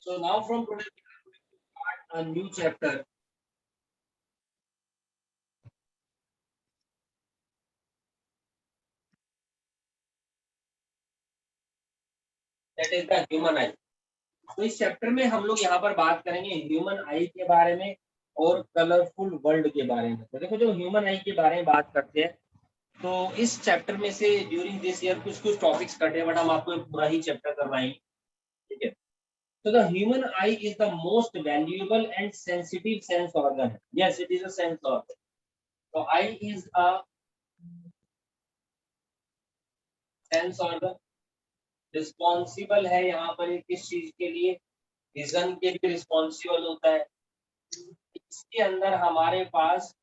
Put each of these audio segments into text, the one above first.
So now from today we are going to start a new chapter. That is the human eye. तो इस chapter में हम लोग यहाँ पर बात करेंगे ह्यूमन आई के बारे में और कलरफुल वर्ल्ड के बारे में। तो देखो जो ह्यूमन आई के बारे में बात करते हैं तो इस चैप्टर में से ड्यूरिंग दिस ईयर कुछ कुछ टॉपिक्स कटे बट हम आपको पूरा ही चैप्टर करवाएंगे, ठीक है। So the human eye is the most valuable and sensitive sense organ. Yes, it is a sense organ. So eye is a sense organ. Responsible है यहाँ पर किस चीज के लिए, विजन के लिए रिस्पॉन्सिबल होता है। इसके अंदर हमारे पास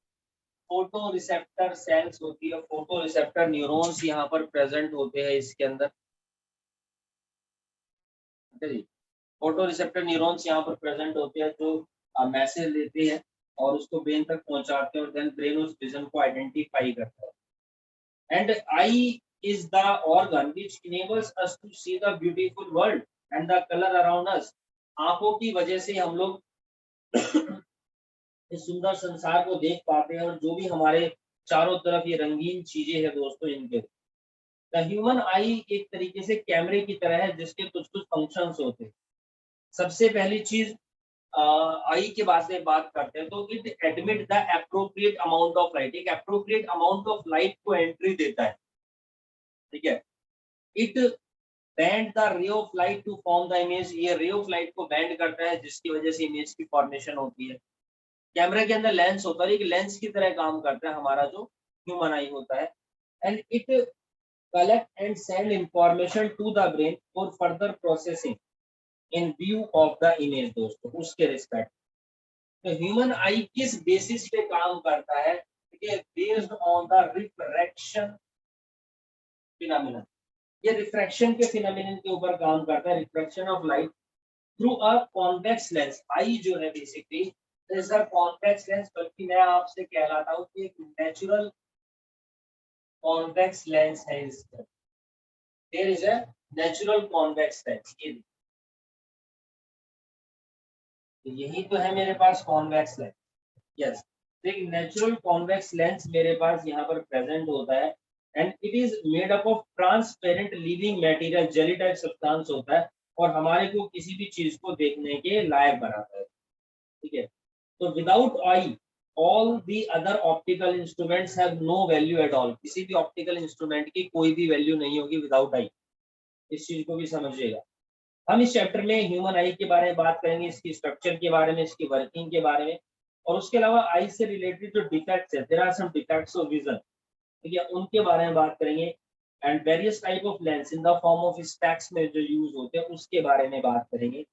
फोटो रिसेप्टर सेल्स होती है, फोटो रिसेप्टर न्यूरॉन्स यहाँ पर प्रेजेंट होते हैं इसके अंदर। फोटो रिसेप्टर न्यूरॉन्स यहाँ पर प्रेजेंट होते हैं जो मैसेज लेते हैं और उसको ब्रेन तक पहुंचाते हैं और देन ब्रेन उस विजन को आइडेंटिफाई करता है। And I is the organ which enables us to see the beautiful world and the color around us. आंखों की वजह से हम लोग इस सुंदर संसार को देख पाते हैं और जो भी हमारे चारों तरफ ये रंगीन चीजें हैं दोस्तों इनके। The human eye एक तरीके से कैमरे की तरह है जिसके कुछ कुछ फंक्शंस होते हैं। सबसे पहली चीज आई के बारे में बात करते हैं तो it admit the appropriate amount of light, एक एप्रोप्रिएट अमाउंट ऑफ लाइट को एंट्री देता है, ठीक है। It bend the ray of light to form the image, ये रे ऑफ लाइट को बैंड करता है जिसकी वजह से इमेज की फॉर्मेशन होती है। कैमरे के अंदर लेंस होता है, एक लेंस की तरह काम करता है हमारा जो ह्यूमन आई होता है। And it collect and send information to the brain for further processing in view of the image दोस्तों, उसके रिस्पेक्ट। तो ह्यूमन आई किस बेसिस पे काम करता है, based on the refraction phenomenon. ये रिफ्रैक्शन के फिनोमेनन के ऊपर काम करता है, refraction of light through a convex lens. Eye जो है basically is a convex lens, बल्कि मैं आपसे कह रहा था कि एक नेचुरल कॉन्वेक्स लेंस है इसका। There is a natural convex lens, यही तो है मेरे पास कॉन्वेक्स लेंस। यस, एक नेचुरल कॉन्वेक्स लेंस मेरे पास यहाँ पर प्रेजेंट होता है and it is made up of transparent living material, jelly type substance होता है और हमारे को किसी भी चीज को देखने के लायक बनाता है, ठीक है। तो without eye all the other optical instruments have no value at all, किसी भी ऑप्टिकल इंस्ट्रूमेंट की कोई भी वैल्यू नहीं होगी विदाउट आई, इस चीज को भी समझिएगा। हम इस चैप्टर में ह्यूमन आई के बारे में बात करेंगे, इसकी स्ट्रक्चर के बारे में, इसकी वर्किंग के बारे में, और उसके अलावा आई से रिलेटेड जो डिफेक्ट्स है, there are some defects of vision, ठीक है, उनके बारे में बात करेंगे। And various type of lens in the form of specs में जो यूज होते हैं उसके बारे में बात करेंगे।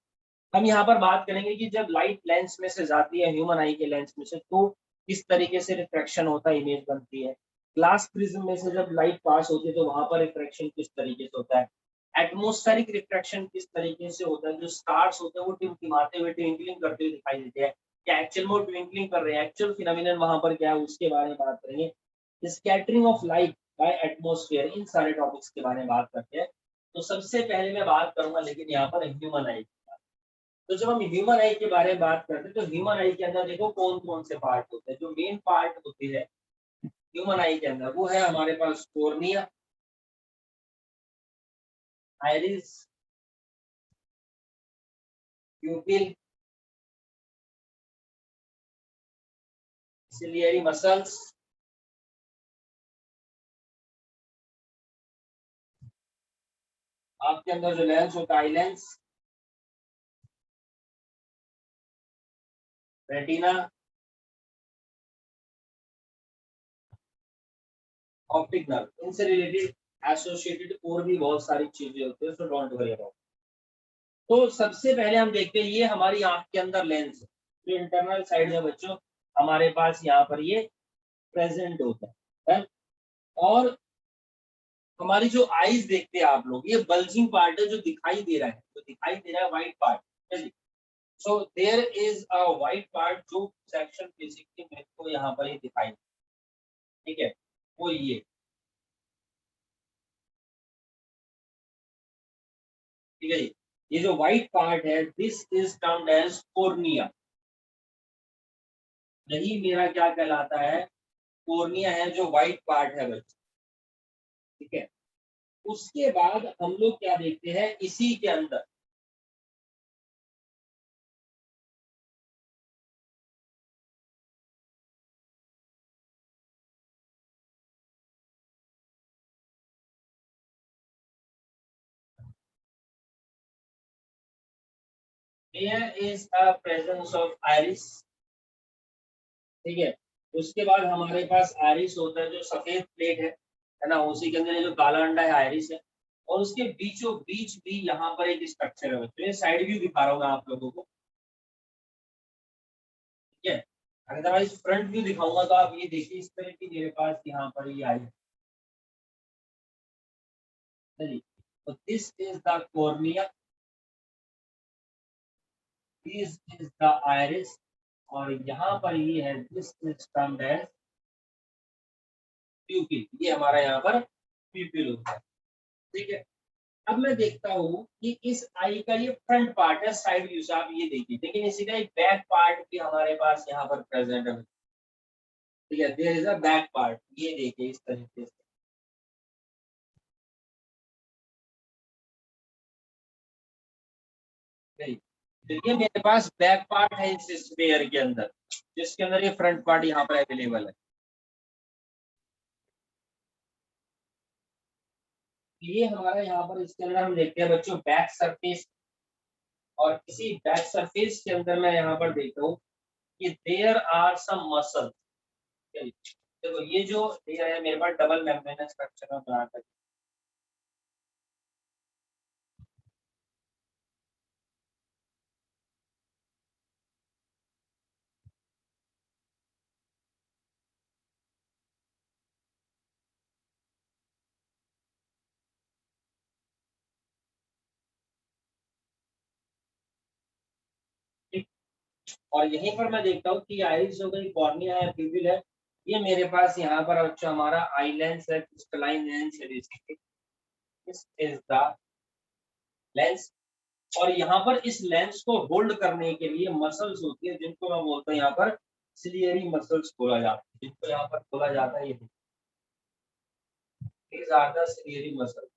हम यहाँ पर बात करेंगे कि जब लाइट लेंस में से जाती है ह्यूमन आई के लेंस में से तो किस तरीके से रिफ्रैक्शन होता है, इमेज बनती है। ग्लास प्रिज्म में से जब लाइट पास होती है तो वहां पर रिफ्रैक्शन किस तरीके से होता है। एटमॉस्फेरिक रिफ्रैक्शन किस तरीके से होता है, जो स्टार्स होते हैं वो टिमटिमाते हुए ट्विंकलिंग करते हुए दिखाई देते हैं, क्या एक्चुअल में ट्विंकलिंग कर रहे हैं, एक्चुअल फिनोमिनन वहां पर क्या है उसके बारे में बात करेंगे। Scattering of light by atmosphere, इन सारे टॉपिक्स के बारे में बात करते हैं। तो सबसे पहले मैं बात करूंगा लेकिन यहाँ पर ह्यूमन आई। तो जब हम ह्यूमन आई के बारे में बात करते हैं तो ह्यूमन आई के अंदर देखो कौन कौन से पार्ट होते हैं। जो मेन पार्ट होती है ह्यूमन आई के अंदर वो है हमारे पास cornea, iris, pupil, ciliary muscles, आपके अंदर जो लेंस होता है eye lens, retina, optic nerve, इनसे रिलेटेड एसोसिएटेड और भी बहुत सारी चीजें होती है, सो डोंट वरी अबाउट। तो सबसे पहले हम देखते हैं ये हमारी आंख के अंदर लेंस है जो इंटरनल साइड में बच्चों हमारे पास यहाँ पर ये प्रेजेंट होता है। और हमारी जो आईज देखते हैं आप लोग, ये बल्जिंग पार्ट है जो दिखाई दे रहा है, जो दिखाई दे रहा है white part. So there is a white part जो सेक्शन बेसिकली मेरे को यहाँ पर ही दिखाई, ठीक है, वो ये, ठीक है जी। ये जो व्हाइट पार्ट है this is termed as cornea. यही मेरा क्या कहलाता है, कॉर्निया है जो व्हाइट पार्ट है बच्चे, ठीक है। उसके बाद हम लोग क्या देखते हैं इसी के अंदर, here is a presence of iris, ठीक है। उसके बाद हमारे पास आयरिस होता है जो सफेद प्लेट है ना, उसी के अंदर ये जो काला अंडा है आयरिस है, और उसके बीचों बीच भी यहाँ पर एक स्ट्रक्चर है। तो ये साइड व्यू दिखा रहा हूँ मैं आप लोगों को, ठीक है। अदरवाइज फ्रंट व्यू दिखाऊंगा तो आप ये देखिए इस तरह की मेरे पास यहाँ पर ये आई, चलिए। तो this is the cornea, this is the iris, और यहाँ पर ये है this is termed as pupil, ये हमारा यहाँ पर प्यूपिल होता है, ठीक है। अब मैं देखता हूँ कि इस आई का ये फ्रंट पार्ट है, साइड व्यू से आप ये देखिए, लेकिन इसी का एक बैक पार्ट भी हमारे पास यहाँ पर प्रेजेंट है, ठीक है। There is a back part, ये देखिए इस तरीके से, नहीं, तो ये मेरे पास बैक पार्ट है इस स्फीयर के अंदर, जिसके अंदर ये फ्रंट पार्ट यहाँ पर अवेलेबल है। ये हमारा यहाँ पर इसके अंदर हम देखते हैं बच्चों बैक सरफेस, और इसी बैक सरफेस के अंदर मैं यहाँ पर देखता हूँ कि देयर आर सम मसल। देखो ये जो लेयर है मेरे पास डबल मेम्ब्रेन स्ट्रक्चर में बना कर, ठीक। और यहीं पर मैं देखता हूँ कि आइरिस हो गई, कॉर्निया है, प्यूपिल है, ये मेरे पास यहाँ पर अच्छा हमारा आई लेंस है, क्रिस्टलाइन लेंस है, दिस इज द लेंस। और यहाँ पर इस लेंस को होल्ड करने के लिए मसल्स होती है, जिनको मैं बोलता हूँ यहाँ पर सिलियरी मसल्स बोला जाता है, जिनको यहाँ पर बोला जाता है, ये these are the ciliary muscle।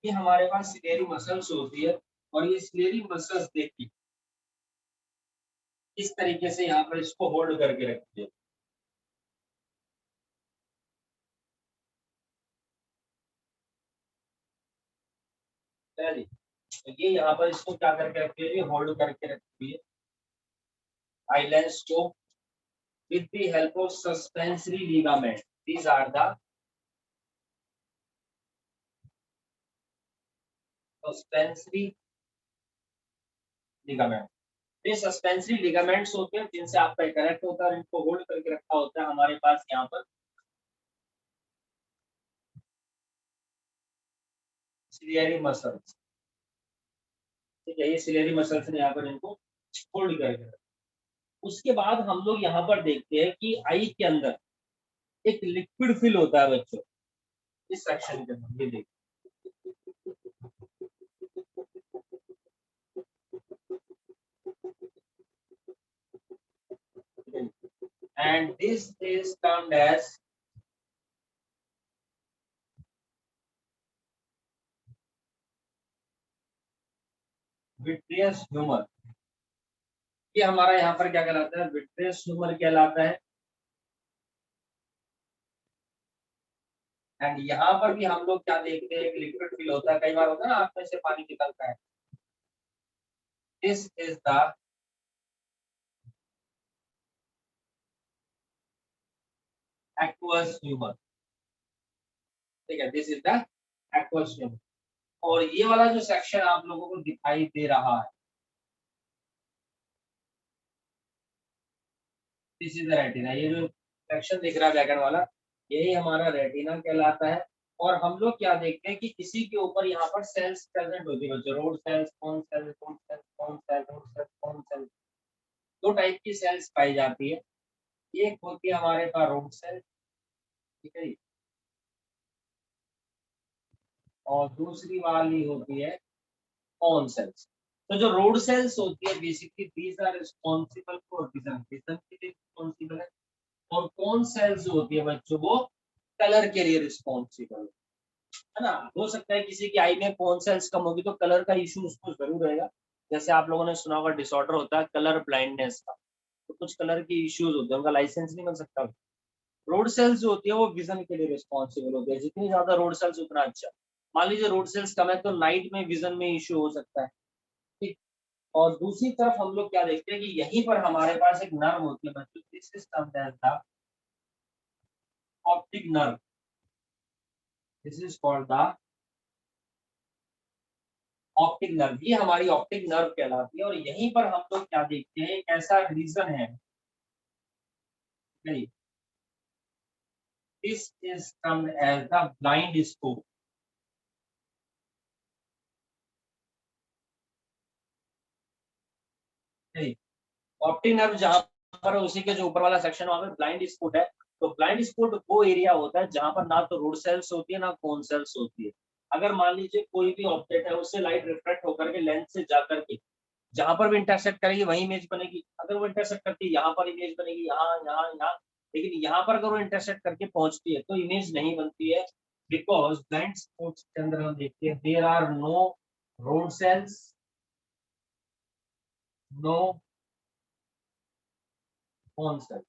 ये हमारे पास सिलेरी मसल्स होती है, और ये सिलेरी मसल्स देखिए इस तरीके से यहाँ पर इसको होल्ड करके रखती है, चलिए। तो ये यहाँ पर इसको क्या करके रखती है, होल्ड करके रखती है आई लेंस को with the help of suspensory ligament। These are the suspensory ligament। ये सस्पेंसरी लिगामेंट्स होते हैं जिनसे आपका कनेक्ट होता है और इनको होल्ड करके रखा होता है हमारे पास यहाँ पर सिलियरी मसल्स, ठीक है। ये सिलियरी मसल्स ने यहाँ पर इनको होल्ड करके रखा। उसके बाद हम लोग यहाँ पर देखते हैं कि आई के अंदर एक लिक्विड फिल होता है बच्चों, इस सेक्शन के अंदर ये देखिए, and this is termed as vitreous humour. ये हमारा यहाँ पर क्या कहलाता है, विट्रियस ह्यूमर कहलाता है। एंड यहाँ पर भी हम लोग क्या देखते हैं, एक लिक्विड फिल होता है, कई बार होता है ना आंख में से पानी निकलता है, this is the aqueous humour, ठीक है। This is the aqueous humour. और ये वाला जो सेक्शन आप लोगों को दिखाई दे रहा है, दिस इज द रेटिना। ये जो सेक्शन दिख रहा है बैगन वाला, यही हमारा रेटिना कहलाता है। और हम लोग क्या देखते हैं कि इसी के ऊपर यहाँ पर सेल्स प्रेजेंट होती है बच्चों, rod cells, cone cells, cone cells, cone cells, rod cells, cone cells. दो टाइप की सेल्स पाई जाती है, एक होती है हमारे पास रोड सेल, ठीक है जी, और दूसरी वाली होती है कॉन सेल्स। तो जो रोड सेल्स होती है basically these are responsible for vision, vision के लिए रिस्पॉन्सिबल है, और कौन सेल्स होती है बच्चों वो कलर के लिए रिस्पॉन्सिबल है ना। हो सकता है किसी की आई में कौन सेल्स कम होगी तो कलर का इशू उसको जरूर रहेगा, जैसे आप लोगों ने सुना होगा डिसऑर्डर होता है कलर ब्लाइंडनेस का, तो कुछ कलर की इश्यूज होते हैं, उनका लाइसेंस नहीं बन सकता। रोड सेल्स जो होती है वो विजन के लिए रिस्पॉन्सिबल होती है, जितनी ज्यादा रोड सेल्स उतना अच्छा। मान लीजिए रोड सेल्स कम है तो नाइट में विजन में इश्यू हो सकता है, ठीक। और दूसरी तरफ हम लोग क्या देखते हैं कि यहीं पर हमारे पास एक नर्व होती है बच्चों, this is termed as the optic nerve, this is called the optic nerve, ये हमारी ऑप्टिक नर्व कहलाती है। और यहीं पर हम लोग क्या देखते हैं, एक ऐसा रीजन है, this is termed as the blind spot. Optic nerve जहां पर उसी के जो ऊपर वाला सेक्शन वहां पे ब्लाइंड स्पॉट है, तो ब्लाइंड स्पॉट वो एरिया होता है जहां पर ना तो रोड सेल्स होती है ना कोन सेल्स होती है। अगर मान लीजिए कोई भी ऑब्जेक्ट है उससे लाइट रिफ्लेक्ट होकर के लेंस से जाकर के जहां पर भी इंटरसेक्ट करेगी वही इमेज बनेगी, अगर वो इंटरसेक्ट करती है यहाँ पर इमेज बनेगी, यहाँ यहाँ यहाँ, लेकिन यहाँ पर अगर वो इंटरसेक्ट करके पहुंचती है तो इमेज नहीं बनती है, बिकॉज ब्लाइंड स्पॉट्स के अंदर हम देखते हैं there are no rod cells, no cone cells,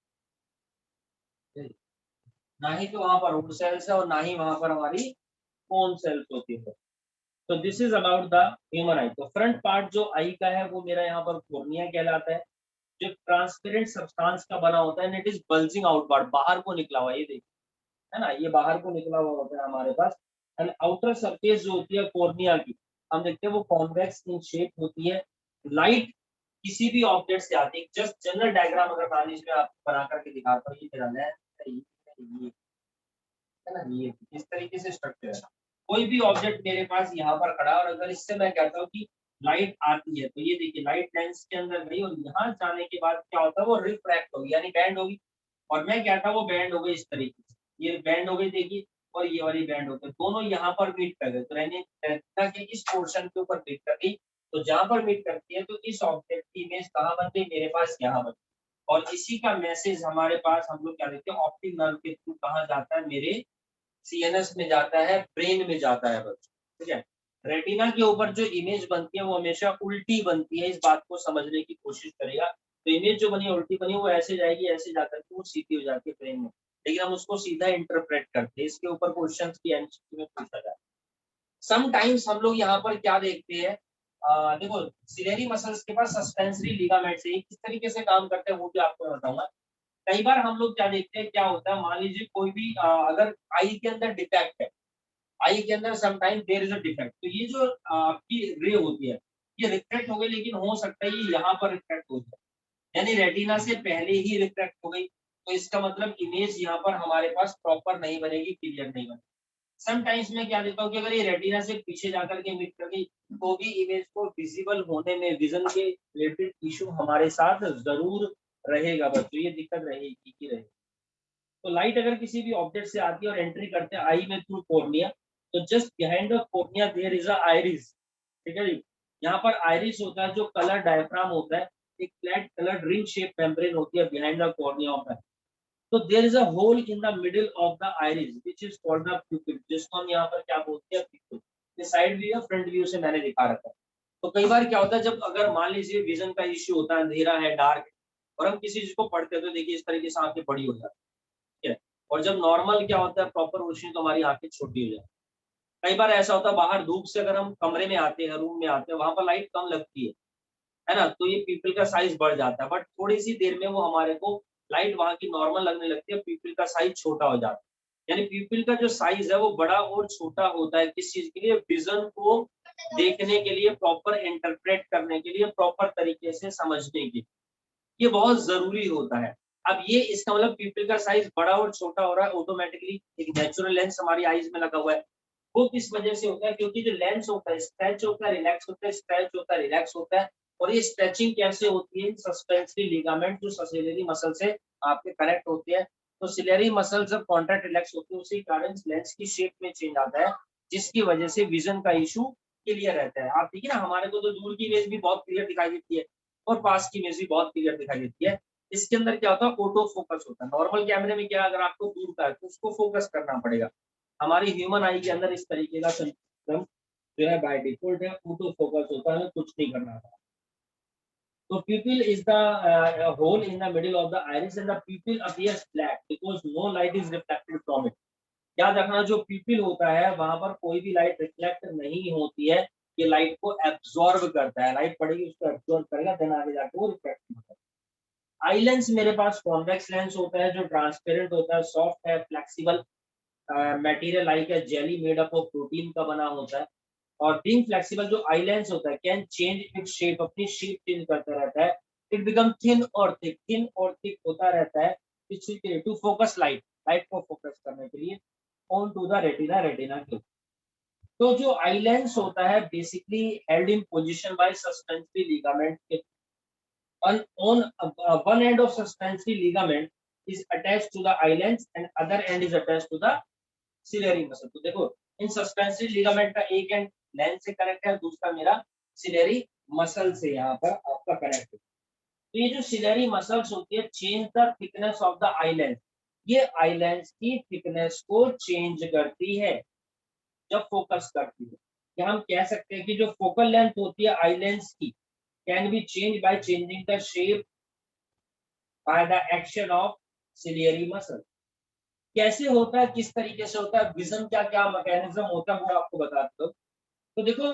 ना ही तो वहां पर रोड सेल्स है और ना ही वहां पर हमारी कोन सेल्स होती है। तो this is about the human आई। तो फ्रंट पार्ट जो आई का है वो मेरा यहाँ पर कॉर्निया कहलाता है, जो ट्रांसपेरेंट सब्सटेंस का बना होता है, इट इज बल्जिंग आउटवर्ड, बाहर को निकला हुआ, ये देखिए है ना, ये बाहर को निकला हुआ होता है हमारे पास। एंड आउटर सरफेस जो होती है कॉर्निया की, हम देखते हैं वो कॉन्वेक्स इन शेप होती है। लाइट किसी भी ऑब्जेक्ट से आती है, जस्ट जनरल डायग्राम अगर मान लीजिए मैं आपको बना करके दिखाता हूँ, ये मेरा लेंस है, ये है ना, ये इस तरीके से स्ट्रक्चर है। कोई भी ऑब्जेक्ट मेरे पास यहाँ पर खड़ा है और अगर इससे मैं कहता हूँ कि लाइट आती है, तो ये देखिए लाइट लेंस के अंदर गई और यहाँ जाने के बाद क्या होता है वो रिफ्रैक्ट होगी यानी बैंड होगी, और मैं कहता हूँ वो बैंड हो गई इस तरीके से, ये बैंड हो गई देखिए, और ये वाली बैंड होती है, दोनों यहाँ पर मीट कर गए, तो रहने रेटिना के इस पोर्शन के ऊपर मीट कर गई। तो जहां पर मीट करती है तो इस ऑब्जेक्ट की इमेज कहाँ बन गई, मेरे पास यहाँ बन गई। और इसी का मैसेज हमारे पास हम लोग क्या देखते हैं ऑप्टिक नर्व के थ्रू कहाँ जाता है, मेरे सीएनएस में जाता है, ब्रेन में जाता है बच्चों, ठीक है। रेटिना के ऊपर जो इमेज बनती है वो हमेशा उल्टी बनती है, इस बात को समझने की कोशिश करेगा। तो इमेज जो बनी उल्टी बनी वो ऐसे जाएगी, ऐसे जाकर के वो सीधी हो जाती है ब्रेन में, लेकिन हम उसको सीधा इंटरप्रेट करते हैं, इसके ऊपर क्वेश्चन की एमसीक्यू में पूछा जाता है। समटाइम्स हम लोग यहाँ पर क्या देखते हैं, देखो सिलेरी मसल्स के पास सस्पेंसरी लिगामेंट्स है, ये किस तरीके से काम करते हैं वो भी आपको बताऊंगा। कई बार हम लोग क्या देखते हैं, क्या होता है मान लीजिए कोई भी अगर आई के अंदर डिफेक्ट है, आई के अंदर sometime there is a defect, तो ये जो आपकी रे होती है ये रिफ्लेक्ट हो गई, लेकिन हो सकता है ये यहाँ पर रिफ्लेक्ट हो जाए, यानी रेटिना से पहले ही रिफ्लेक्ट हो गई, तो इसका मतलब इमेज यहाँ पर हमारे पास प्रॉपर नहीं बनेगी, क्लियर नहीं बनेगी। समटाइम्स मैं क्या देता हूँ कि अगर ये रेटिना से पीछे जाकर के मीट कर गई तो भी इमेज को विजिबल होने में विजन के रिलेटेड इशू हमारे साथ जरूर रहेगा बच्चों, ये दिक्कत रहेगी ही रहेगी। तो लाइट अगर किसी भी ऑब्जेक्ट से आती है और एंट्री करते हैं आई में थ्रू कॉर्निया, तो just behind the cornea there is a iris, ठीक है जी। यहाँ पर आइरिस होता है जो कलर डायफ्राम होता है, एक flat colour ring shape membrane होती है behind the cornea of the. तो there is a hole in the middle of the iris which is called the pupil, जिसको हम यहाँ पर क्या बोलते हैं प्यूपिल। ये साइड व्यू या फ्रंट व्यू से मैंने दिखा रखा है। तो कई बार क्या होता है जब अगर मान लीजिए विजन का इश्यू होता है, अंधेरा है, डार्क है, और हम किसी चीज को पढ़ते हैं तो देखिए इस तरीके से आंखें बड़ी हो जाती है, और जब नॉर्मल क्या होता है प्रॉपर रोशनी तो हमारी आंखें छोटी हो जाती है। कई बार ऐसा होता है बाहर धूप से अगर हम कमरे में आते हैं, रूम में आते हैं, वहां पर लाइट कम लगती है ना, तो ये पीपल का साइज बढ़ जाता है, बट थोड़ी सी देर में वो हमारे को लाइट वहां की नॉर्मल लगने लगती है, पीपल का साइज छोटा हो जाता है। यानी पीपल का जो साइज है वो बड़ा और छोटा होता है, किस चीज के लिए, विजन को देखने के लिए, प्रॉपर इंटरप्रेट करने के लिए, प्रॉपर तरीके से समझने के लिए, ये बहुत जरूरी होता है। अब ये इसका मतलब पीपल का साइज बड़ा और छोटा हो रहा है ऑटोमेटिकली, एक नेचुरल लेंस हमारी आईज में लगा हुआ है, वो किस वजह से होता है, क्योंकि जो लेंस होता है स्ट्रेच होता है, रिलैक्स होता है, स्ट्रेच होता है, रिलैक्स होता है, और ये स्ट्रेचिंग कैसे होती है, सस्पेंसरी लिगामेंट जो ससेलरी मसल से आपके कनेक्ट होते हैं, तो सिलेरी मसल जब कॉन्ट्रैक्ट रिलैक्स होती है उसी कारण लेंस की शेप में चेंज आता है, जिसकी वजह से विजन का इशू क्लियर रहता है। आप देखिए ना, हमारे को तो दूर की इमेज भी बहुत क्लियर दिखाई देती है और पास की इमेज भी बहुत क्लियर दिखाई देती है। इसके अंदर क्या होता है, ऑटो फोकस होता है। नॉर्मल कैमरे में क्या, अगर आपको दूर का है तो उसको फोकस करना पड़ेगा। हमारी ह्यूमन आई के अंदर इस तरीके का सिस्टम जो है बाय डिफॉल्ट है, ऑटो फोकस होता है, कुछ नहीं करना था। So pupil is the hole in the middle of the iris and the pupil appears black because no light is reflected from it. याद रखना, जो pupil होता है वहां पर कोई भी लाइट रिफ्लेक्ट नहीं होती है, ये लाइट को एब्जॉर्ब करता है, लाइट पड़ेगी उसको एब्जॉर्ब करेगा, देन आगे जाके वो रिफ्लेक्ट होता है। आई लेंस मेरे पास कॉन्वेक्स लेंस होता है जो ट्रांसपेरेंट होता है, सॉफ्ट है, फ्लेक्सिबल मटेरियल लाइक है jelly made up of protein का बना होता है। और बीइंग फ्लेक्सिबल जो आई लेंस होता है कैन चेंज इट्स शेप, अपनी शेप चेंज करता रहता है। इट बिकम थिन और थिक होता रहता है, टू फोकस लाइट, लाइट को फोकस करने के लिए on to the retina, retina के। तो जो आई लेंस होता है basically held in position by suspensory ligament. On one end of suspensory ligament is attached to the eye lens and other end is attached to the ciliary muscle. तो देखो, इन suspensory ligament का एक and lens से connect है, दूसरा मेरा ciliary muscle से यहाँ पर आपका कनेक्ट है। तो ये जो सिलेरी मसल्स होती है change the thickness of the eye lens, ये आई लेंस की थिकनेस को चेंज करती है जब फोकस करती है। या हम कह सकते हैं कि जो फोकल लेंथ होती है आई लेंस की can be change bye changing the shape by the action of ciliary muscle. कैसे होता है, किस तरीके से होता है, विजन क्या क्या मैकेनिज्म होता है, वो आपको बताता हूँ। तो देखो,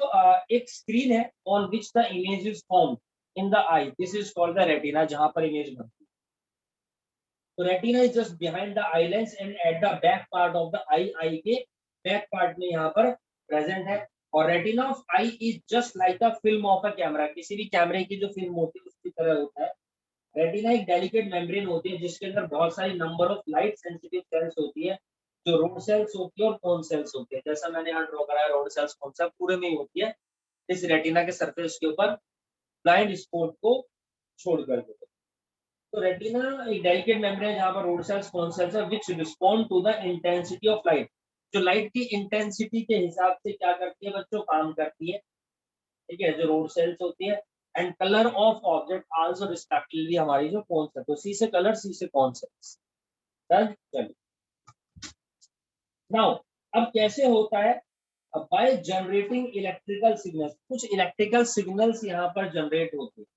एक स्क्रीन है on which the image is formed in the eye, this is called the retina, जहां पर इमेज बनती है। तो retina is just behind the eye lens and at the back part of the eye, eye के back part में यहाँ पर present है। और retina of eye is just like a film of a camera, किसी भी कैमरे की जो फिल्म होती है उसकी तरह होता है। रेटिना एक डेलिकेट मेम्ब्रेन होती है जिसके अंदर बहुत सारी number of light sensitive sales होती है, जो रोड सेल्स होती है और कोन सेल्स होती है। जैसा मैंने यहाँ ड्रॉ करा है, रोड सेल्स कोन सेल्स पूरे में ही होती है इस रेटिना के सरफेस के ऊपर, ब्लाइंड स्पॉट को छोड़ करके। तो रेटिना एक डेलिकेट मेम्ब्रेन जहाँ पर रोड सेल्स कोन सेल्स है which respond to the intensity of light, जो लाइट की इंटेंसिटी के हिसाब से क्या करती है बच्चों, काम करती है। ठीक है, जो रोड सेल्स होती है and colour of object also respectively हमारी जो कौन सा, तो सी से कलर, सी से कौन सेल्स। चलिए नाउ, अब कैसे होता है, अब बाय जनरेटिंग इलेक्ट्रिकल सिग्नल्स, कुछ इलेक्ट्रिकल सिग्नल्स यहाँ पर जनरेट होते हैं।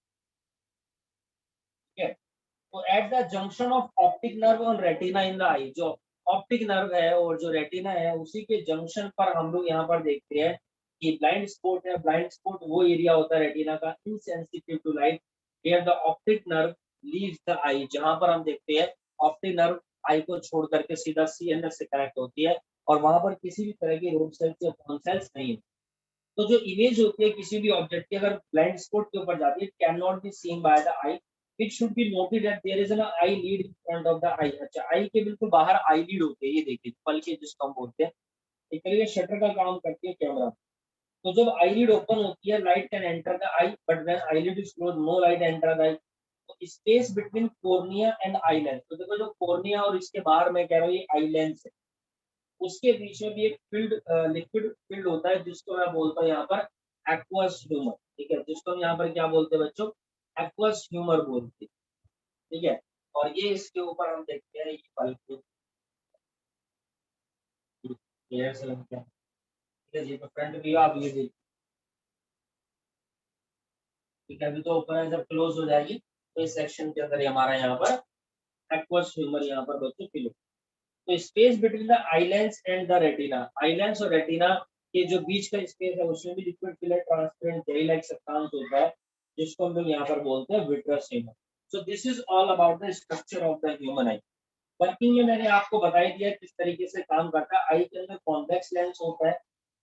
ठीक है, तो at the junction of optic nerve और रेटिना इन द आई, जो ऑप्टिक नर्व है और जो रेटिना है उसी के जंक्शन पर हम लोग यहाँ पर देखते हैं कि ब्लाइंड स्पॉट है। ब्लाइंड स्पॉट वो एरिया होता है रेटिना का insensitive to light, where the optic nerve leaves the eye, जहां पर हम देखते हैं ऑप्टिक नर्व आई को छोड़ करके सीधा सीएनएस से कनेक्ट होती है और वहां पर किसी भी तरह की रोड सेल्स या कॉन सेल्स नहीं है। तो जो इमेज होती है किसी भी ऑब्जेक्ट की अगर ब्लाइंड स्पॉट के ऊपर जाती है, can not be seen by the eye, it should be noted that there is an eye lid in front of the eye. अच्छा, आई के बिल्कुल बाहर आई लीड होती है, ये देखिए पलके जिसको हम बोलते हैं, एक तरीके शटर का काम करती है कैमरा। तो जब आईलिड ओपन होती है light can enter the eye, but when eyelid is close no light enter the eye. तो space between cornea and eye lens, तो देखो जो कॉर्निया और इसके बाहर मैं कह रहा हूँ ये आई लेंस है, उसके बीच में भी एक फील्ड, लिक्विड फील्ड होता है जिसको मैं बोलता हूँ यहाँ पर एक्वस ह्यूमर। ठीक है, जिसको हम यहाँ पर क्या बोलते हैं बच्चों, एक्वस ह्यूमर बोलते हैं। ठीक है, और ये इसके ऊपर हम देखते हैं ये पल्प क्लियर से लगता है। ठीक है जी, तो फ्रंट व्यू आप ये देखिए। ठीक है, अभी तो ओपन है, जब क्लोज हो जाएगी तो इस सेक्शन के अंदर ही हमारा यहाँ पर एक्वस ह्यूमर यहाँ पर बच्चों फिल। तो space between the eye lens and the retina, eye lens और रेटिना के जो बीच का स्पेस है उसमें भी liquid filler transparent jelly like substance होता है, जिसको हम लोग यहाँ पर बोलते हैं vitreous humour. So this is all about the structure of the human I. Working में मैंने आपको बता ही दिया किस तरीके से काम करता है। आई के अंदर कॉन्वेक्स लेंस होता है,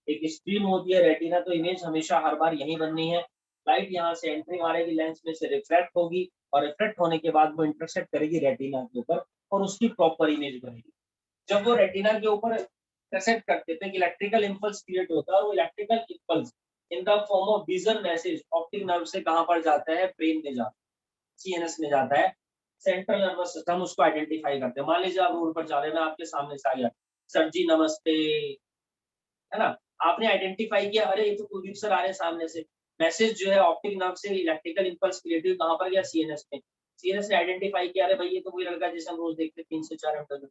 एक स्क्रीन होती है रेटिना, तो इमेज हमेशा हर बार यही बननी है। लाइट यहाँ से एंट्री मारेगी, लेंस में से रिफ्लेक्ट होगी और रिफ्लेक्ट होने के बाद वो इंटरसेक्ट करेगी रेटिना के ऊपर और उसकी प्रॉपर इमेज बनेगी। जब वो रेटिना के ऊपर इंटरसेक्ट करते थे, इलेक्ट्रिकल इंपल्स क्रिएट होता है और वो electrical impulse in the form of vision message optic nerve से कहां पर जाता है, ब्रेन में जाता है, सीएनएस में जाता है, सेंट्रल नर्वस सिस्टम उसको आइडेंटिफाई करते हैं। मान लीजिए आप रोड पर जा रहे हैं, मैं आपके सामने से आ गया, सर जी नमस्ते, है ना, आपने आइडेंटिफाई किया, अरे ये तो कुलदीप सर आ रहे हैं सामने से, मैसेज जो है ऑप्टिक नर्व से इलेक्ट्रिकल इंपल्स क्रिएटिव कहां पर गया, सीएनएस में, सीएनएस ने आइडेंटिफाई किया, अरे भाई ये तो कोई लड़का जिसे हम रोज देखते 3 से 4 घंटे,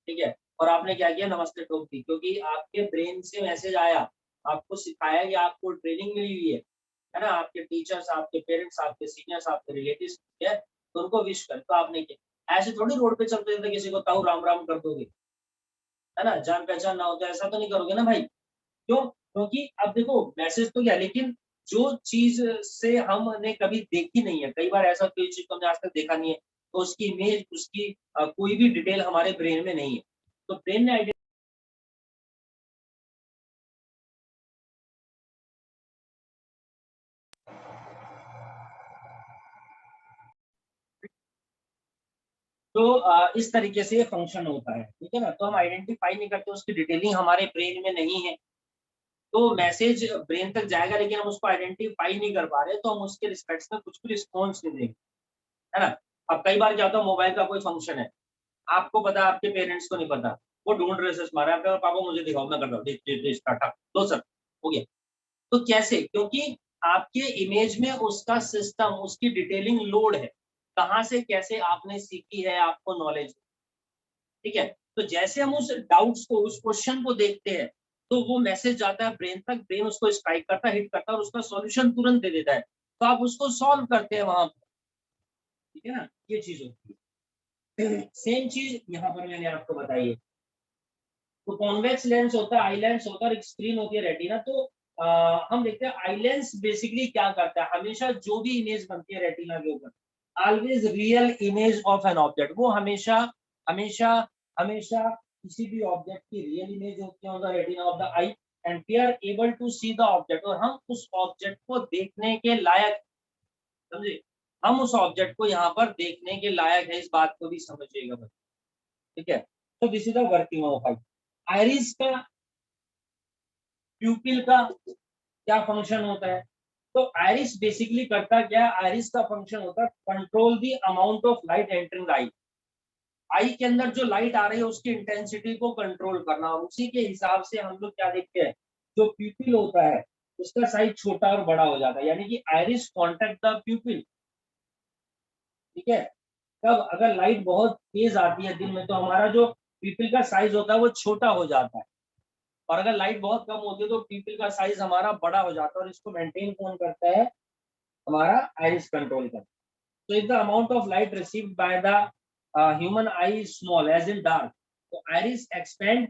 ठीक है, और आपने क्या किया, नमस्ते ठोक दी, क्योंकि आपके ब्रेन से मैसेज आया, आपको सिखाया कि आपको ट्रेनिंग मिली हुई है ना, आपके टीचर्स, आपके पेरेंट्स, आपके सीनियर्स, आपके रिलेटिव्स है, तो उनको विश कर, तो आपने किया। ऐसे थोड़ी रोड पे चलते चलते किसी को ताऊ राम राम कर दोगे, है ना, जान पहचान ना हो तो ऐसा तो नहीं करोगे ना भाई, क्यों, क्योंकि अब देखो मैसेज तो क्या, लेकिन जो चीज से हमने कभी देखी नहीं है, कई बार ऐसा कोई चीज तो हमने आज तक देखा नहीं है, तो उसकी इमेज, उसकी कोई भी डिटेल हमारे ब्रेन में नहीं है, तो ब्रेन ने तो इस तरीके से ये फंक्शन होता है, ठीक है ना, तो हम आइडेंटिफाई नहीं करते, उसकी डिटेलिंग हमारे ब्रेन में नहीं है, तो मैसेज ब्रेन तक जाएगा लेकिन हम उसको आइडेंटिफाई नहीं कर पा रहे, तो हम उसके रिस्पेक्ट में कुछ भी रिस्पॉन्स नहीं देंगे, है ना। अब कई बार क्या होता है, मोबाइल का कोई फंक्शन है, आपको पता है, आपके पेरेंट्स को नहीं पता, वो ढूंढ रहे से मारा, आपका पापा मुझे दिखाओ, मैं करता हूँ, दो सर, हो गया, तो कैसे, क्योंकि आपके इमेज में उसका सिस्टम, उसकी डिटेलिंग लोड है, कहाँ से कैसे आपने सीखी है, आपको नॉलेज, ठीक है, तो जैसे हम उस डाउट्स को, उस क्वेश्चन को देखते हैं, तो वो मैसेज जाता है ब्रेन तक, ब्रेन उसको स्ट्राइक करता है, हिट करता है और उसका सॉल्यूशन तुरंत दे देता है, तो आप उसको सॉल्व करते हैं वहां पर, ठीक है ना, ये चीज होती है। सेम चीज यहाँ पर मैंने आपको बताई है, तो कॉन्वेक्स लेंस होता है, आई लेंस होता है और एक स्क्रीन होती है रेटिना, तो हम देखते हैं आई लेंस बेसिकली क्या करता है, हमेशा जो भी इमेज बनती है रेटिना के ऊपर, always real image of an object, वो हमेशा हमेशा हमेशा किसी भी ऑब्जेक्ट की रियल इमेज होती है on the retina of the eye, and we are able to see the object, और हम उस ऑब्जेक्ट को देखने के लायक, समझे, हम उस ऑब्जेक्ट को यहाँ पर देखने के लायक है, इस बात को भी समझिएगा बस, ठीक है, तो this is the working of I. Iris का, प्यूपिल का क्या फंक्शन होता है, तो आयरिस बेसिकली करता क्या है, आयरिस का फंक्शन होता है control the amount of light entering eye, eye के अंदर जो लाइट आ रही है उसकी इंटेंसिटी को कंट्रोल करना, और उसी के हिसाब से हम लोग क्या देखते हैं, जो प्यूपिल होता है उसका साइज छोटा और बड़ा हो जाता है, यानी कि आयरिस कॉन्टेक्ट द प्यूपिल, ठीक है, तब अगर लाइट बहुत तेज आती है दिन में, तो हमारा जो प्यूपिल का साइज होता है वो छोटा हो जाता है, और अगर लाइट बहुत कम होती है तो पीपल का साइज हमारा बड़ा हो जाता है, और इसको मेंटेन कौन करता है, हमारा आइरिस कंट्रोल करता है। So if the amount of light received by the human eye is small, as in dark, so iris expand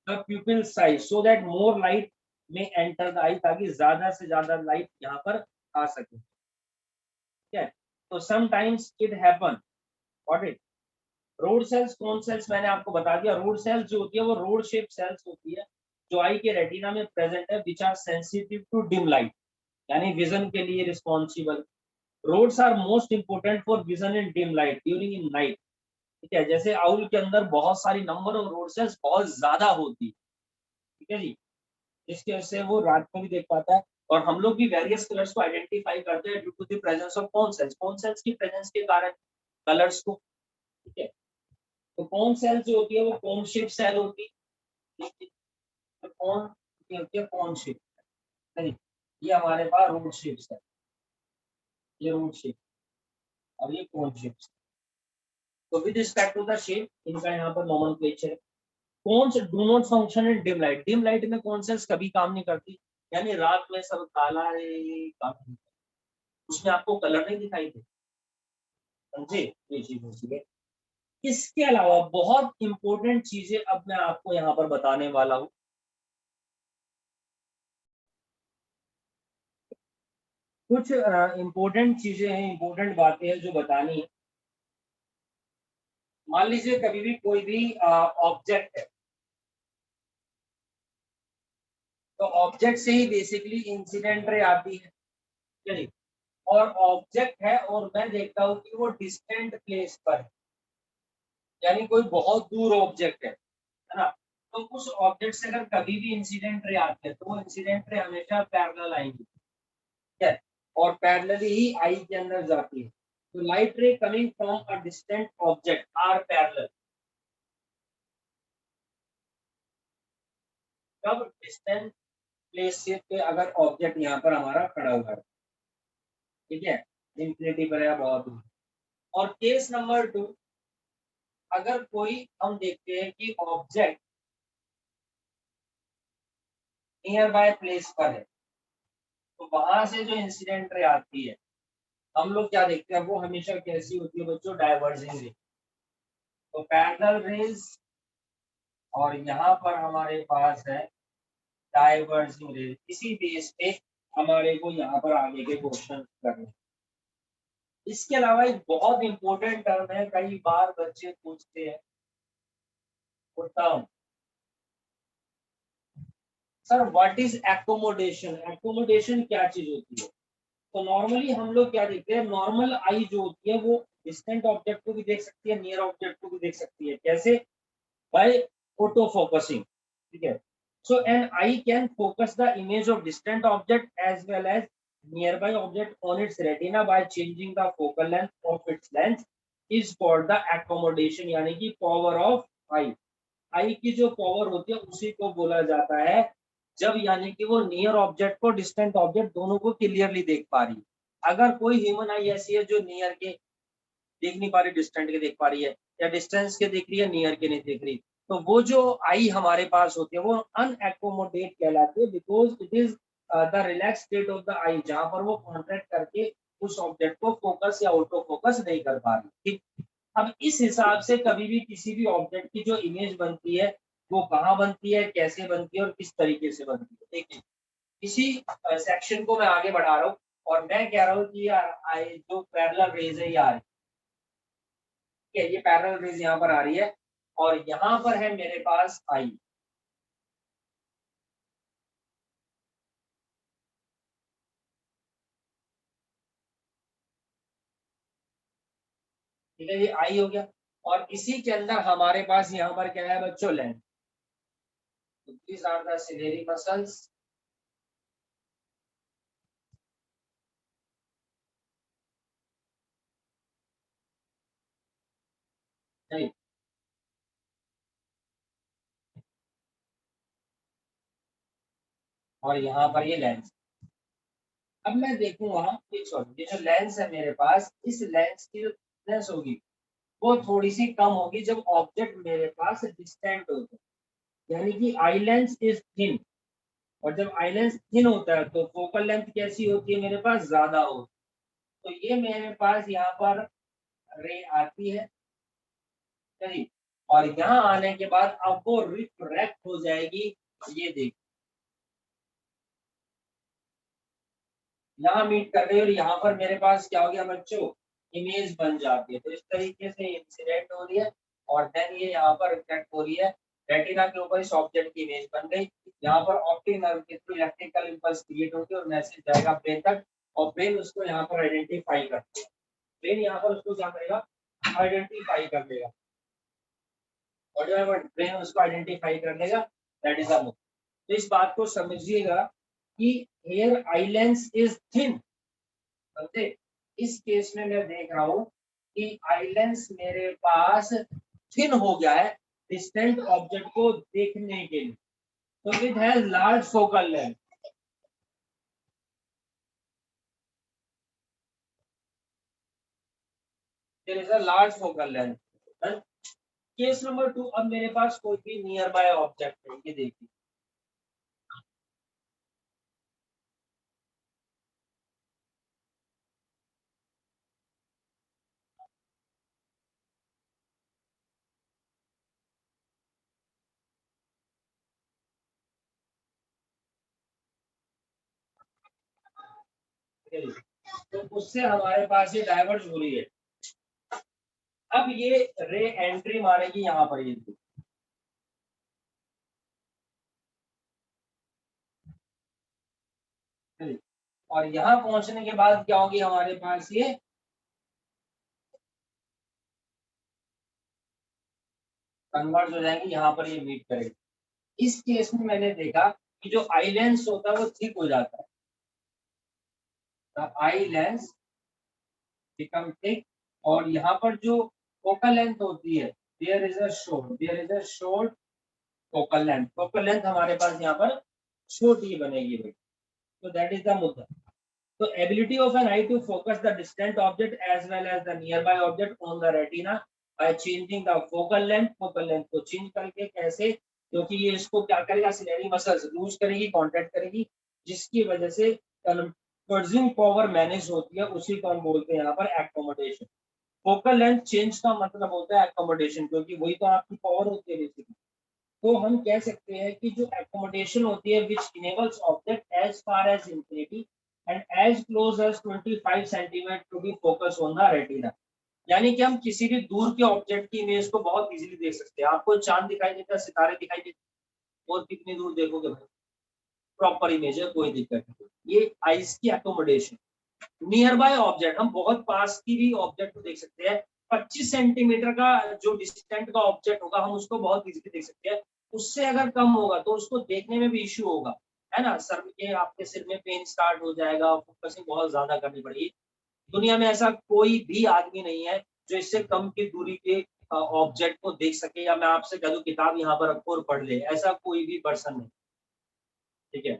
the pupil size so that more light may enter the eye, ताकि ज्यादा से ज्यादा light यहाँ पर आ सके, ठीक है, तो sometimes it happen, got it, rod cells, cone cells मैंने आपको बता दिया, रोड सेल्स जो होती है वो रोड शेप सेल्स होती है, जो आई के रेटिना में प्रेजेंट है, which are sensitive to dim light, यानी विजन के लिए responsible, rods are most important for vision in dim light during in night, ठीक है, जैसे आउल के अंदर बहुत सारी नंबर ऑफ रोड सेल्स बहुत ज्यादा होती है, ठीक है जी, जिसकी वजह से वो रात में भी देख पाता है, और हम लोग भी वेरियस कलर्स को आइडेंटिफाई करते हैं due to the presence of cone cells की प्रेजेंस के कारण कलर्स को, ठीक है, तो कौन सेल जो होती है वो कौन शेप सेल होती है, तो कौन ये होती है कौन शेप, नहीं, ये हमारे पास रूट शेप है, ये रूट शेप और ये कौन शेप, तो with respect to the shape इनका यहाँ पर नोमेनक्लेचर है। Cones do not function in dim light, dim light में कौन सेल्स कभी काम नहीं करती, यानी रात में सब काला है, काम नहीं करता, उसमें आपको कलर नहीं दिखाई दे, समझे, ये चीज होती है। इसके अलावा बहुत इंपॉर्टेंट चीजें अब मैं आपको यहाँ पर बताने वाला हूँ, कुछ इंपॉर्टेंट चीजें हैं, इंपॉर्टेंट बातें हैं जो बतानी है। मान लीजिए कभी भी कोई भी ऑब्जेक्ट है, तो ऑब्जेक्ट से ही बेसिकली इंसिडेंट रे आती है, चलिए, और ऑब्जेक्ट है और मैं देखता हूँ कि वो डिस्टेंट प्लेस पर है, यानी कोई बहुत दूर ऑब्जेक्ट है ना, तो उस ऑब्जेक्ट से अगर कभी भी इंसिडेंट रे आती है तो वो इंसिडेंट रे हमेशा पैरेलल आएंगी, ठीक है, और पैरेलली ही आई के अंदर जाती है। तो light ray coming from a distant object are parallel. कब? डिस्टेंट प्लेस से पे अगर ऑब्जेक्ट यहाँ पर हमारा खड़ा हुआ है, ठीक है, इंफिनिटी पर या बहुत दूर। और केस नंबर 2, अगर कोई हम देखते हैं कि ऑब्जेक्ट नियर बाय प्लेस पर है, तो वहां से जो इंसिडेंट रे आती है हम लोग क्या देखते हैं, वो हमेशा कैसी होती है बच्चों? डाइवर्जिंग रे। तो पैरेलल रेज, और यहाँ पर हमारे पास है डाइवर्जिंग रेज। इसी बेस पे हमारे को यहाँ पर आगे के क्वेश्चन करने। इसके अलावा एक बहुत इंपॉर्टेंट टर्म है, कई बार बच्चे पूछते हैं, वो term, sir what is accommodation? Accommodation क्या चीज होती है? तो नॉर्मली हम लोग क्या देखते हैं, नॉर्मल आई जो होती है वो डिस्टेंट ऑब्जेक्ट को भी देख सकती है, नियर ऑब्जेक्ट को भी देख सकती है। कैसे? बाय ऑटो फोकसिंग, ठीक है। So an eye can focus the image of distant object as well as nearby object on its retina by changing the focal length of its lens is called the accommodation, यानी कि power of eye। आई की जो power होती है उसी को बोला जाता है जब यानी कि वो नियर ऑब्जेक्ट को डिस्टेंट ऑब्जेक्ट दोनों को क्लियरली देख पा रही है। अगर कोई ह्यूमन आई ऐसी है जो नियर के देख नहीं पा रही, डिस्टेंट के देख पा रही है, या डिस्टेंस के देख रही है, नियर के नहीं देख रही, तो वो जो आई हमारे पास होती है वो अनएकोमोडेट कहलाती है, because it is the relax state of the eye, जहां पर वो कॉन्ट्रैक्ट करके उस ऑब्जेक्ट को फोकस या ऑटो फोकस नहीं कर पा रही। ठीक, अब इस हिसाब से कभी भी किसी भी ऑब्जेक्ट की जो इमेज बनती है वो कहाँ बनती है, कैसे बनती है और किस तरीके से बनती है। देखिए, इसी सेक्शन को मैं आगे बढ़ा रहा हूँ और मैं कह रहा हूँ कि यार आई जो पैरेलल रेज है ये आ रही है, ये पैरेलल रेज यहाँ पर आ रही है और यहाँ पर है मेरे पास आई, ठीक है, ये आई हो गया। और इसी के अंदर हमारे पास यहाँ पर क्या है बच्चों? लेंथ। तो these are the ciliary muscles, नहीं, और यहाँ पर ये लेंस। अब मैं देखूंगा कि सॉरी, ये जो लेंस है मेरे पास, इस लेंस की जो थिकनेस होगी वो थोड़ी सी कम होगी जब ऑब्जेक्ट मेरे पास डिस्टेंट होता है, यानी कि आई लेंस इज थिन। और जब आई लेंस थिन होता है तो फोकल लेंथ कैसी होती है मेरे पास? ज्यादा होती है। तो ये मेरे पास यहाँ पर रे आती है, सही, और यहाँ आने के बाद अब वो रिफ्रैक्ट हो जाएगी। ये देखिए, यहाँ मीट कर रही है और यहाँ पर मेरे पास क्या हो गया बच्चों? इमेज बन जाती है। तो इस तरीके से इंसिडेंट हो रही है और देन ये यहाँ पर रिफ्लेक्ट हो रही है, रेटिना के ऊपर इस ऑब्जेक्ट की इमेज बन गई। यहाँ पर ऑप्टिक नर्व के थ्रू इलेक्ट्रिकल इंपल्स क्रिएट होगी और मैसेज जाएगा ब्रेन तक, और ब्रेन उसको यहाँ पर आइडेंटिफाई करते हैं। ब्रेन यहाँ पर उसको क्या करेगा? आइडेंटिफाई कर लेगा, और जो है ब्रेन उसको आइडेंटिफाई कर लेगा, दैट इज अ। तो इस बात को समझिएगा कि here eye lens is thin, समझे? इस केस में मैं देख रहा हूँ कि आई लेंस मेरे पास थिन हो गया है डिस्टेंट ऑब्जेक्ट को देखने के लिए, तो it has large focal length. There is a large focal length. Case number 2, अब मेरे पास कोई भी नियर बाय ऑब्जेक्ट है, ये देखिए, तो उससे हमारे पास ये डाइवर्ज हो रही है। अब ये रे एंट्री मारेगी यहाँ पर, ये देखिए। और यहाँ पहुंचने के बाद क्या होगी हमारे पास? ये कन्वर्ज हो जाएंगे, यहाँ पर ये मीट करेगी। इस केस में मैंने देखा कि जो आई लेंस होता है वो थिक हो जाता है, the eye lens become thick, और यहाँ पर जो फोकल लेंथ होती है, there is a short focal length हमारे पास यहाँ पर छोटी बनेगी भाई। तो दैट इज द मुद्दा। तो ability of an eye to focus the distant object as well as the nearby object on the retina by changing the focal length को चेंज करके, कैसे? क्योंकि ये इसको क्या करेगा, सिलेरी मसल्स लूज करेगी, कॉन्ट्रैक्ट करेगी, जिसकी वजह से कन्वर्जिंग पावर मैनेज होती है, उसी को हम बोलते हैं यहाँ पर एकोमोडेशन। फोकल लेंथ चेंज का मतलब होता है एकोमोडेशन, क्योंकि वही तो आपकी पावर होती है बेसिकली। तो हम कह सकते हैं कि जो एकोमोडेशन होती है which enables object as far as infinity and as close as 25 centimetre to be focus on the retina. यानी कि हम किसी भी दूर के ऑब्जेक्ट की इमेज को बहुत इजीली देख सकते हैं। आपको चांद दिखाई देता है, सितारे दिखाई देते हैं, और कितनी दूर देखोगे भाई, प्रॉपर इमेज है, कोई दिक्कत नहीं। ये आइज की एकोमोडेशन। नियर बाय ऑब्जेक्ट, हम बहुत पास की भी ऑब्जेक्ट को देख सकते हैं। 25 सेंटीमीटर का जो डिस्टेंट का ऑब्जेक्ट होगा, हम उसको बहुत इजीली देख सकते हैं। उससे अगर कम होगा तो उसको देखने में भी इश्यू होगा, है ना? सर के, आपके सिर में पेन स्टार्ट हो जाएगा, फोकसिंग बहुत ज्यादा करनी पड़ेगी। दुनिया में ऐसा कोई भी आदमी नहीं है जो इससे कम की दूरी के ऑब्जेक्ट को देख सके, या मैं आपसे कह दूं किताब यहाँ पर रखो और पढ़ ले, ऐसा कोई भी पर्सन नहीं। ठीक है,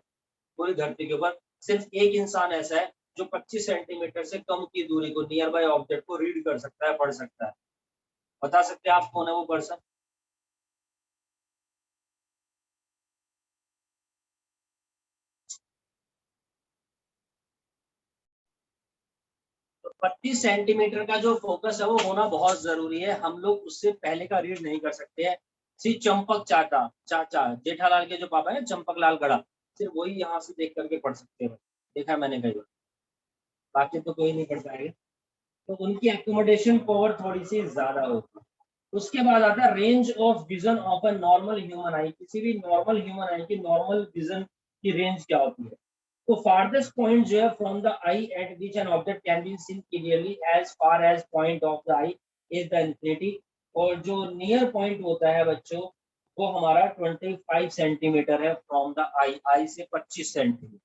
पूरी धरती के ऊपर सिर्फ एक इंसान ऐसा है जो 25 सेंटीमीटर से कम की दूरी को, नियर बाय ऑब्जेक्ट को रीड कर सकता है, पढ़ सकता है। बता सकते हैं आप कौन है वो पर्सन? तो 25 सेंटीमीटर का जो फोकस है वो होना बहुत जरूरी है। हम लोग उससे पहले का रीड नहीं कर सकते हैं। श्री चंपक चाचा चाचा जेठालाल के जो पापा है, चंपक लाल गड़ा, सिर्फ वही यहाँ से देख करके पढ़ सकते हैं। देखा है मैंने कई बार, बाकी तो कोई नहीं पढ़ पाएगा। तो उनकी एकोमोडेशन पावर थोड़ी सी ज्यादा होती है। उसके बाद आता है range of vision of a normal human आई। किसी भी नॉर्मल ह्यूमन आई की नॉर्मल विजन की रेंज क्या होती है? तो फारदेस्ट पॉइंट जो है from the eye at which an object can be seen clearly as far as point of the eye is the infinity. और जो नियर पॉइंट होता है बच्चों, वो हमारा 25 सेंटीमीटर है फ्रॉम द आई, आई से 25 सेंटीमीटर।